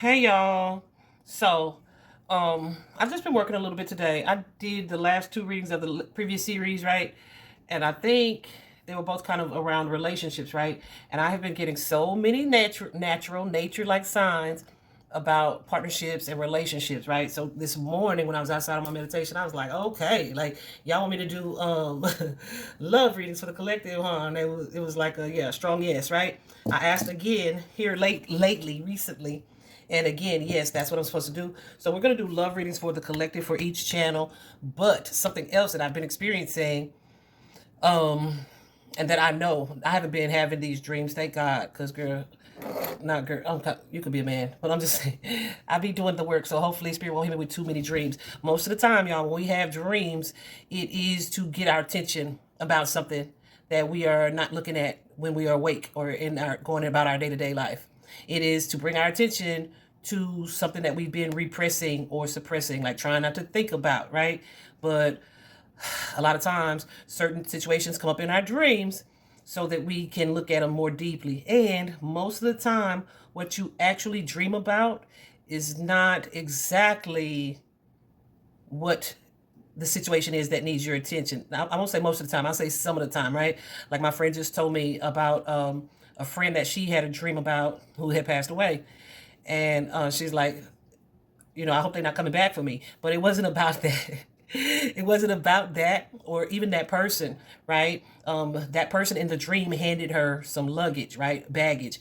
Hey y'all. So, I've just been working a little bit today. I did the last two readings of the previous series, right? And I think they were both kind of around relationships, right? And I have been getting so many natural nature-like signs about partnerships and relationships, right? So this morning when I was outside on my meditation, I was like, okay, like y'all want me to do love readings for the collective, huh? And it was like a strong yes, right? I asked again here lately, recently, and again, yes, that's what I'm supposed to do. So we're going to do love readings for the collective for each channel. But something else that I've been experiencing, and that I know I haven't been having these dreams, thank God, because girl, not girl, you could be a man, but I'm just saying, I be doing the work, so hopefully Spirit won't hit me with too many dreams. Most of the time, y'all, when we have dreams, it is to get our attention about something that we are not looking at when we are awake or in our going about our day-to-day life. It is to bring our attention to something that we've been repressing or suppressing, like trying not to think about, right? But a lot of times certain situations come up in our dreams so that we can look at them more deeply. And most of the time, what you actually dream about is not exactly what the situation is that needs your attention. I won't say most of the time, I'll say some of the time, right? Like my friend just told me about a friend that she had a dream about who had passed away. And she's like, I hope they're not coming back for me. But it wasn't about that. It wasn't about that or even that person, right? That person in the dream handed her some luggage, right? Baggage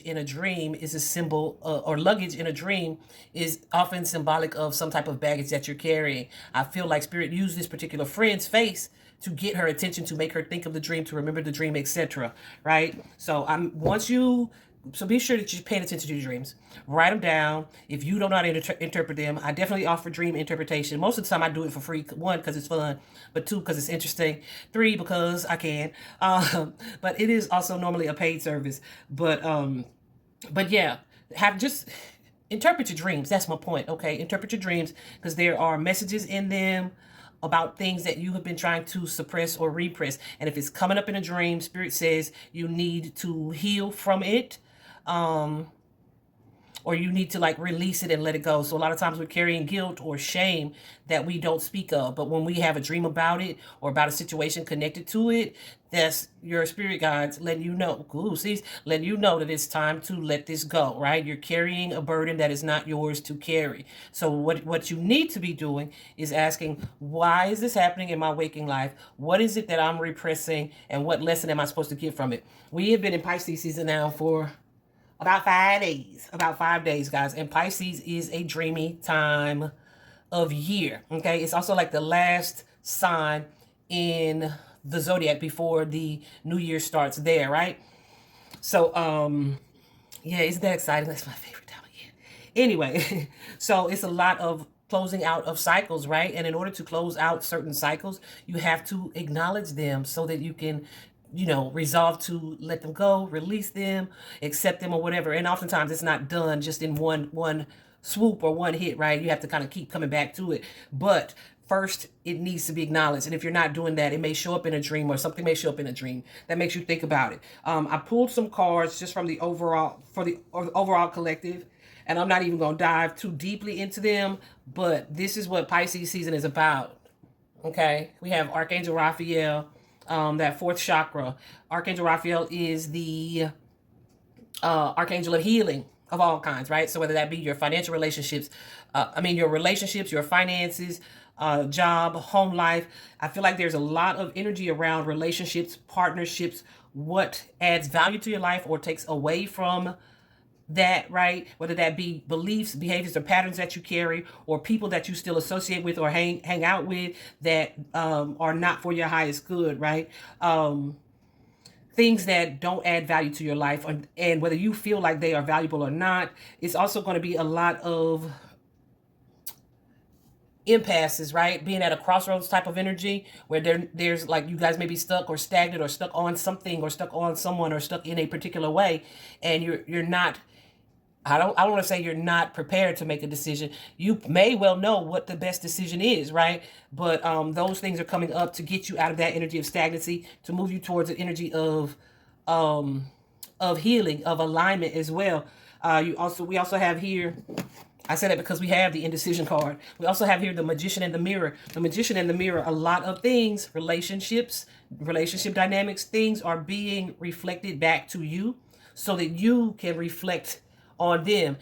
in a dream is a symbol, or luggage in a dream is often symbolic of some type of baggage that you're carrying. I feel like Spirit used this particular friend's face to get her attention, to make her think of the dream, to remember the dream, etc. Right? So so be sure that you're paying attention to your dreams. Write them down. If you don't know how to interpret them, I definitely offer dream interpretation. Most of the time, I do it for free. One, because it's fun, but two, because it's interesting. Three, because I can. But it is also normally a paid service. But yeah, have just interpret your dreams. That's my point. Okay, interpret your dreams because there are messages in them about things that you have been trying to suppress or repress. And if it's coming up in a dream, Spirit says you need to heal from it. Um, or you need to like release it and let it go. So a lot of times we're carrying guilt or shame that we don't speak of. But when we have a dream about it or about a situation connected to it, that's your spirit guides letting you know, letting you know that it's time to let this go, right? You're carrying a burden that is not yours to carry. So what you need to be doing is asking, why is this happening in my waking life? What is it that I'm repressing? And what lesson am I supposed to get from it? We have been in Pisces season now for about 5 days. About 5 days, guys. And Pisces is a dreamy time of year. Okay. It's also like the last sign in the zodiac before the new year starts there, right? So yeah, isn't that exciting? That's my favorite time of year. Anyway, so it's a lot of closing out of cycles, right? And in order to close out certain cycles, you have to acknowledge them so that you can resolve to let them go, release them, accept them, or whatever. And oftentimes it's not done just in one swoop or one hit, right? You have to kind of keep coming back to it. But first, it needs to be acknowledged. And if you're not doing that, it may show up in a dream, or something may show up in a dream that makes you think about it. I pulled some cards just from the overall collective, and I'm not even going to dive too deeply into them, but this is what Pisces season is about. Okay, we have Archangel Raphael, that fourth chakra. Archangel Raphael is the archangel of healing of all kinds, right? So whether that be your financial relationships, your relationships, your finances, job, home life. I feel like there's a lot of energy around relationships, partnerships, what adds value to your life or takes away from that, right? Whether that be beliefs, behaviors, or patterns that you carry, or people that you still associate with or hang out with that are not for your highest good, right? Things that don't add value to your life, and whether you feel like they are valuable or not. It's also going to be a lot of impasses, right? Being at a crossroads type of energy where there's like you guys may be stuck or stagnant or stuck on something or stuck on someone or stuck in a particular way, and you're not. I don't want to say you're not prepared to make a decision. You may well know what the best decision is, right? But those things are coming up to get you out of that energy of stagnancy, to move you towards an energy um, of healing, of alignment as well. We also have here, I say that because we have the indecision card. We also have here the magician and the mirror. The magician and the mirror, a lot of things, relationships, relationship dynamics, things are being reflected back to you so that you can reflect on them,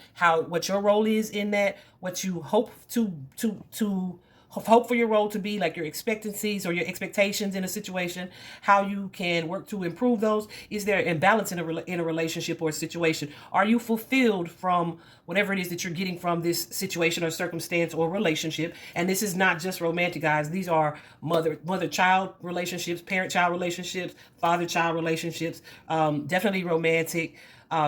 what your role is in that, what you hope to hope for your role to be, like your expectancies or your expectations in a situation, how you can work to improve those. Is there imbalance in a relationship or a situation? Are you fulfilled from whatever it is that you're getting from this situation or circumstance or relationship? And this is not just romantic, guys. These are mother-child relationships, parent-child relationships, father-child relationships, definitely romantic.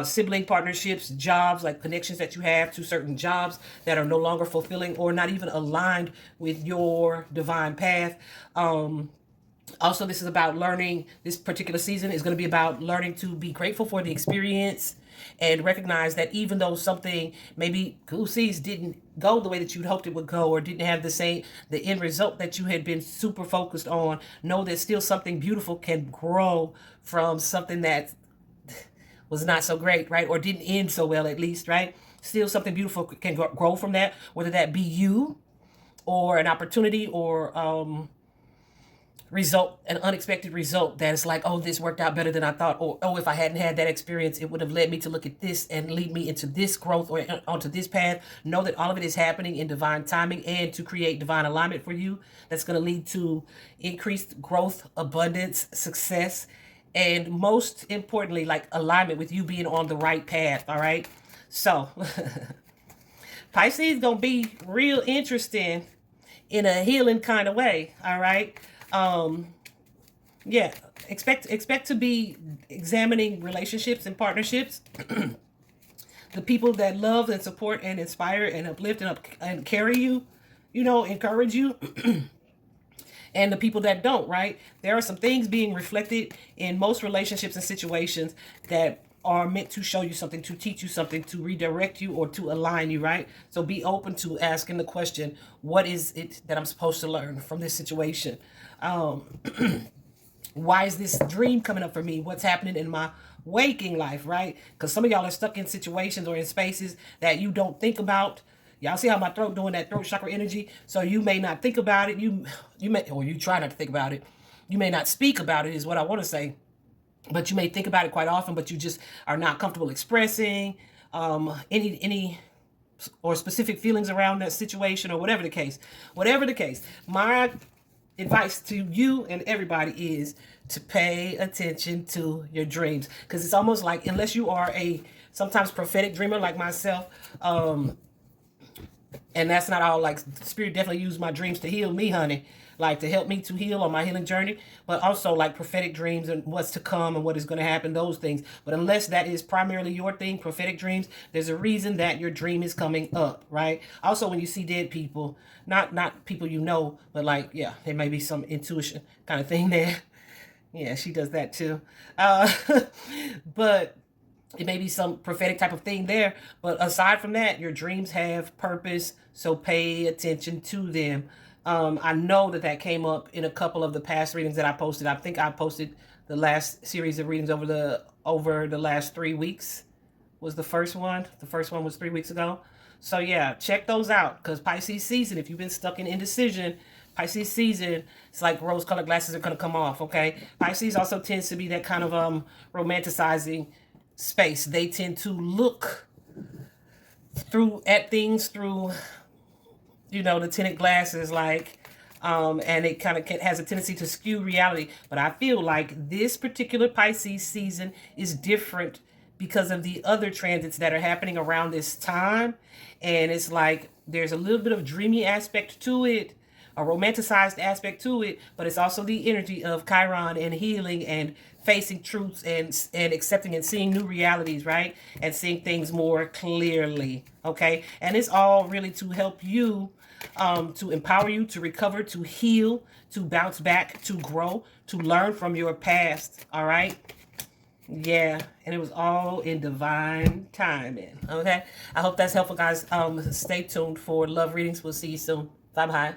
Sibling partnerships, jobs, like connections that you have to certain jobs that are no longer fulfilling or not even aligned with your divine path. Also, this is about learning. This particular season is going to be about learning to be grateful for the experience and recognize that even though something maybe didn't go the way that you'd hoped it would go, or didn't have the end result that you had been super focused on, know that still something beautiful can grow from something that was not so great, right? Or didn't end so well, at least, right? Still something beautiful can grow from that, whether that be you or an opportunity or an unexpected result that is like, oh, this worked out better than I thought, or oh, if I hadn't had that experience, it would have led me to look at this and lead me into this growth or onto this path. Know that all of it is happening in divine timing and to create divine alignment for you. That's going to lead to increased growth, abundance, success, and most importantly, like alignment with you being on the right path. All right. So Pisces gonna be real interesting in a healing kind of way. All right. Yeah. Expect to be examining relationships and partnerships. The people that love and support and inspire and uplift and carry you, encourage you. And the people that don't, right? There are some things being reflected in most relationships and situations that are meant to show you something, to teach you something, to redirect you, or to align you, right? So be open to asking the question, what is it that I'm supposed to learn from this situation? Why is this dream coming up for me? What's happening in my waking life, right? Because some of y'all are stuck in situations or in spaces that you don't think about. Y'all see how my throat doing that throat chakra energy? So you may not think about it. You may, or you try not to think about it. You may not speak about it, is what I want to say. But you may think about it quite often, but you just are not comfortable expressing any or specific feelings around that situation, or whatever the case. Whatever the case, my advice to you and everybody is to pay attention to your dreams, because it's almost like, unless you are a sometimes prophetic dreamer like myself, and that's not all, like, Spirit definitely used my dreams to heal me, honey, like to help me to heal on my healing journey, but also like prophetic dreams and what's to come and what is going to happen, those things. But unless that is primarily your thing, prophetic dreams, there's a reason that your dream is coming up, right? Also, when you see dead people, not people but like, yeah, there may be some intuition kind of thing there. Yeah, she does that too. But it may be some prophetic type of thing there. But aside from that, your dreams have purpose, so pay attention to them. I know that came up in a couple of the past readings that I posted. I think I posted the last series of readings over the last 3 weeks was the first one. The first one was 3 weeks ago. So yeah, check those out, because Pisces season, if you've been stuck in indecision, Pisces season, it's like rose-colored glasses are going to come off, okay? Pisces also tends to be that kind of romanticizing space. They tend to look at things through the tinted glasses, like, and it kind of has a tendency to skew reality. But I feel like this particular Pisces season is different because of the other transits that are happening around this time. And it's like there's a little bit of dreamy aspect to it, a romanticized aspect to it, but it's also the energy of Chiron and healing and facing truths and accepting and seeing new realities, right? And seeing things more clearly, okay? And it's all really to help you, to empower you, to recover, to heal, to bounce back, to grow, to learn from your past, all right? Yeah, and it was all in divine timing, okay? I hope that's helpful, guys. Stay tuned for love readings. We'll see you soon. Bye-bye.